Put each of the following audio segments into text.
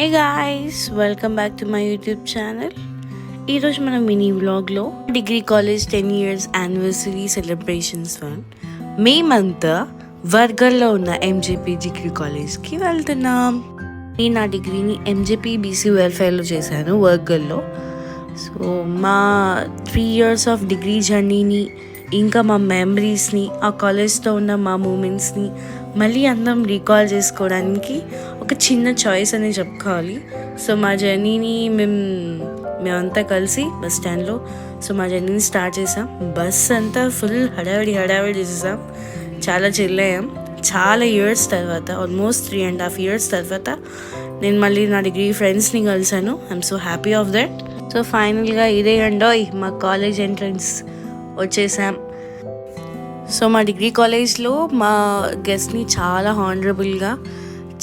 Hey guys, welcome back to my YouTube channel. ఈరోజు మనం mini వ్లాగ్లో degree college 10 years anniversary celebrations మేమంతా వర్గల్లో ఉన్న ఎంజేపీ డిగ్రీ కాలేజ్కి వెళ్తున్నాం. నేను నా డిగ్రీని ఎంజేపీ బీసీ వెల్ఫేర్లో చేశాను వర్గల్లో. సో మా 3 years ఆఫ్ డిగ్రీ జర్నీని, ఇంకా మా మెమరీస్ని, ఆ కాలేజ్తో ఉన్న మా మూమెంట్స్ని మళ్ళీ అందరం రీకాల్ చేసుకోవడానికి ఒక చిన్న చాయిస్ అని చెప్పుకోవాలి. సో మా జర్నీని మేమంతా కలిసి బస్ స్టాండ్లో మా జర్నీని స్టార్ట్ చేసాం. బస్ అంతా ఫుల్ హడావిడి చేసేసాం. చాలా చిల్ అయ్యాం. చాలా ఇయర్స్ తర్వాత, ఆల్మోస్ట్ 3.5 years తర్వాత నేను మళ్ళీ నా డిగ్రీ ఫ్రెండ్స్ని కలిసాను. I'm so happy of that. So ఫైనల్గా ఇదే అండోయ్ మా కాలేజ్ ఎంట్రన్స్ వచ్చేసాం. సో మా డిగ్రీ కాలేజ్లో మా గెస్ట్ని చాలా హానరబుల్గా,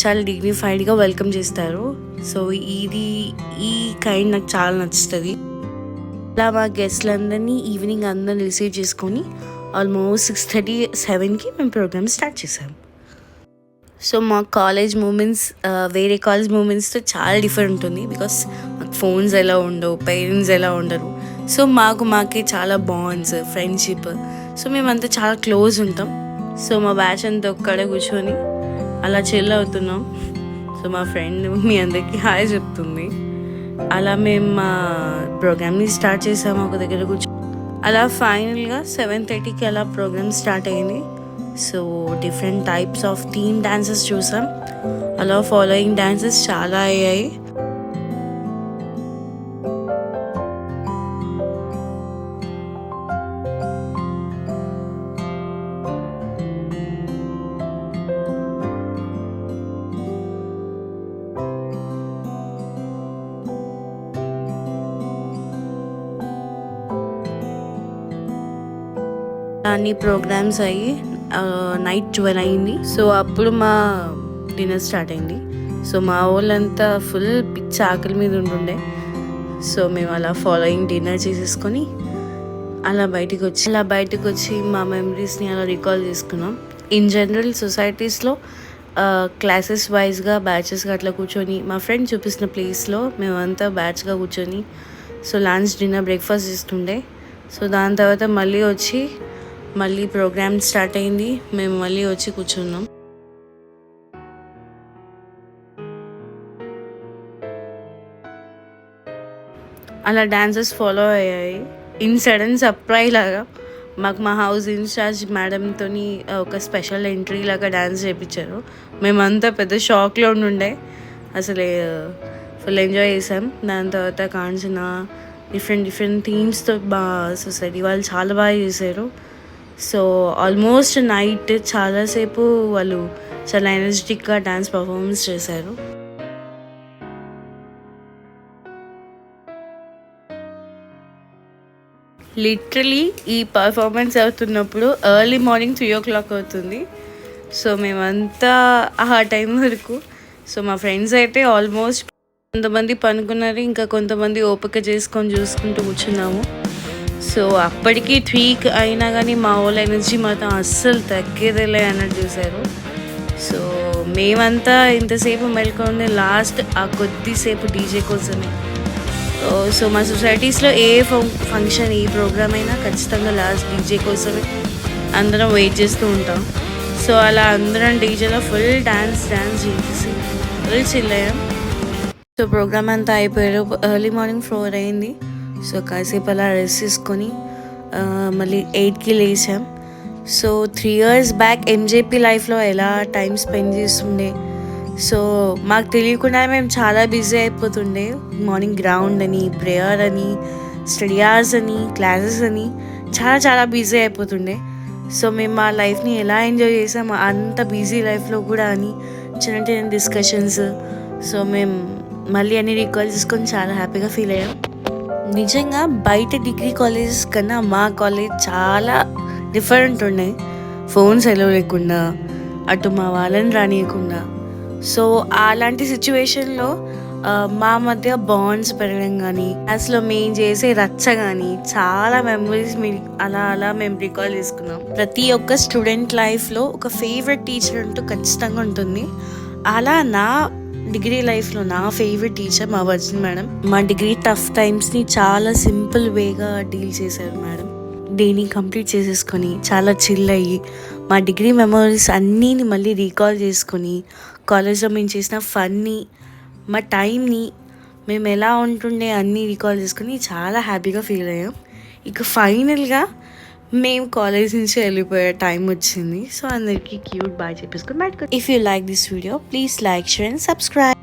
చాలా డిగ్నిఫైడ్గా వెల్కమ్ చేస్తారు. సో ఈ కైండ్ నాకు చాలా నచ్చుతుంది. అలా మా గెస్ట్లందరినీ ఈవినింగ్ అందరిని రిసీవ్ చేసుకొని ఆల్మోస్ట్ 6:30, 7కి మేము ప్రోగ్రామ్ స్టార్ట్ చేసాం. సో మా కాలేజ్ మూమెంట్స్ వేరే కాలేజ్ మూమెంట్స్తో చాలా డిఫరెంట్ ఉంటుంది. బికాస్ మాకు ఫోన్స్ ఎలా ఉండవు, పేరెంట్స్ ఎలా ఉండరు. సో మాకే చాలా బాండ్స్, ఫ్రెండ్షిప్. సో మేమంతా చాలా క్లోజ్ ఉంటాం. సో మా బ్యాచ్ అంతా ఒక్కడే కూర్చొని అలా చిల్ అవుతున్నాం. సో మా ఫ్రెండ్ మీ అందరికీ హాయ్ చెప్తుంది. అలా మేము మా ప్రోగ్రామ్ని స్టార్ట్ చేసాము ఒక దగ్గర కూర్చొని. అలా ఫైనల్గా 7:30కి అలా ప్రోగ్రామ్ స్టార్ట్ అయింది. So different types of theme dances చూసాం. అలా ఫాలోయింగ్ డాన్సెస్ చాలా అయ్యాయి. అన్ని ప్రోగ్రామ్స్ అయ్యి నైట్ 12 అయింది. సో అప్పుడు మా డిన్నర్ స్టార్ట్ అయింది. సో మా వాళ్ళంతా ఫుల్ పిచ్చ ఆకలి మీద ఉంటుండే. సో మేము అలా ఫాలోయింగ్ డిన్నర్ చేసేసుకొని అలా బయటకు వచ్చి మా మెమరీస్ని అలా రికాల్ చేసుకున్నాం. ఇన్ జనరల్ సొసైటీస్లో క్లాసెస్ వైజ్గా బ్యాచెస్గా అట్లా కూర్చొని మా ఫ్రెండ్ చూపిస్తున్న ప్లేస్లో మేమంతా బ్యాచ్గా కూర్చొని సో లంచ్, డిన్నర్, బ్రేక్ఫాస్ట్ చేస్తుండే. సో దాని తర్వాత మళ్ళీ ప్రోగ్రామ్ స్టార్ట్ అయింది. మేము మళ్ళీ వచ్చి కూర్చున్నాం. అలా డాన్సెస్ ఫాలో అయ్యాయి. ఇన్ సడన్ సర్ప్రైజ్ లాగా మాకు మా హౌస్ ఇన్ఛార్జ్ మేడంతో ఒక స్పెషల్ ఎంట్రీ లాగా డాన్స్ చేయించారు. మేమంతా పెద్ద షాక్లో ఉండే. అసలు ఫుల్ ఎంజాయ్ చేసాం. దాని తర్వాత కాంచిన డిఫరెంట్ థీమ్స్తో సొసైటీ వాళ్ళు చాలా బాగా చేశారు. సో ఆల్మోస్ట్ నైట్ చాలాసేపు వాళ్ళు చాలా ఎనర్జెటిక్గా డాన్స్ పర్ఫార్మెన్స్ చేశారు. లిటరలీ ఈ పర్ఫార్మెన్స్ అవుతున్నప్పుడు ఎర్లీ మార్నింగ్ 3 o'clock అవుతుంది. సో మేమంతా ఆ టైం వరకు సో మా ఫ్రెండ్స్ అయితే ఆల్మోస్ట్ కొంతమంది పనుకున్నారు, ఇంకా కొంతమంది ఓపిక చేసుకొని చూసుకుంటూ కూర్చున్నాము. సో అప్పటికి 3 అయినా కానీ మా వాళ్ళ ఎనర్జీ మాత్రం అస్సలు తగ్గేదేలే అన్నట్టు చూశారు. సో మేమంతా ఇంతసేపు మెల్కొని లాస్ట్ ఆ కొద్దిసేపు డీజే కోసమే. సో మా సొసైటీస్లో ఏ ఫంక్షన్, ఏ ప్రోగ్రామ్ అయినా ఖచ్చితంగా లాస్ట్ డీజే కోసమే అందరం వెయిట్ చేస్తూ ఉంటాం. సో అలా అందరం డీజేలో ఫుల్ డాన్స్ చేసి ఫుల్ చిల్ అయ్యాం. సో ప్రోగ్రామ్ అంతా అయిపోయారు. ఎర్లీ మార్నింగ్ 4 అయింది. సో కాసేపు అలా రెస్ట్ తీసుకొని మళ్ళీ 8కి లేచాం. సో 3 years బ్యాక్ ఎంజేపీ లైఫ్లో ఎలా టైం స్పెండ్ చేస్తుండే. సో మాకు తెలియకుండా మేము చాలా బిజీ అయిపోతుండే. మార్నింగ్ గ్రౌండ్ అని, ప్రేయర్ అని, స్టడీ అవర్స్ అని, క్లాసెస్ అని చాలా బిజీ అయిపోతుండే. సో మేము మా లైఫ్ని ఎలా ఎంజాయ్ చేసాము అంత బిజీ లైఫ్లో కూడా అని చిన్న డిస్కషన్స్. సో మేము మళ్ళీ అన్ని రికాల్ చేసుకొని చాలా హ్యాపీగా ఫీల్ అయ్యాం. నిజంగా బయట డిగ్రీ కాలేజెస్ కన్నా మా కాలేజ్ చాలా డిఫరెంట్ ఉన్నాయి. ఫోన్స్ ఎలా లేకుండా, అటు మా వాళ్ళని రానియకుండా. సో అలాంటి సిచ్యువేషన్లో మా మధ్య బాండ్స్ పెరగడం కానీ, అసలు మేము చేసే రచ్చ కానీ చాలా మెమరీస్ అలా మేము రికాల్ చేసుకున్నాం. ప్రతి ఒక్క స్టూడెంట్ లైఫ్లో ఒక ఫేవరెట్ టీచర్ అంటూ ఖచ్చితంగా ఉంటుంది. అలా డిగ్రీ లైఫ్లో నా ఫేవరెట్ టీచర్ మా వర్జిన్ మేడం. మా డిగ్రీ టఫ్ టైమ్స్ని చాలా సింపుల్ వేగా డీల్ చేశారు మేడం. డేని కంప్లీట్ చేసేసుకొని చాలా చిల్ అయ్యి మా డిగ్రీ మెమరీస్ అన్నీని మళ్ళీ రీకాల్ చేసుకొని కాలేజ్లో మేము చేసిన ఫన్ని, మా టైంని, మేము ఎలా ఉంటుండే అన్నీ రీకాల్ చేసుకొని చాలా హ్యాపీగా ఫీల్ అయ్యాం. ఇక ఫైనల్గా మేము కాలేజ్ నుంచి వెళ్ళిపోయే టైం వచ్చింది. సో అందరికీ క్యూట్ బాయ్ చెప్పేసుకొని బయటకు. If you like this video please like, share and subscribe.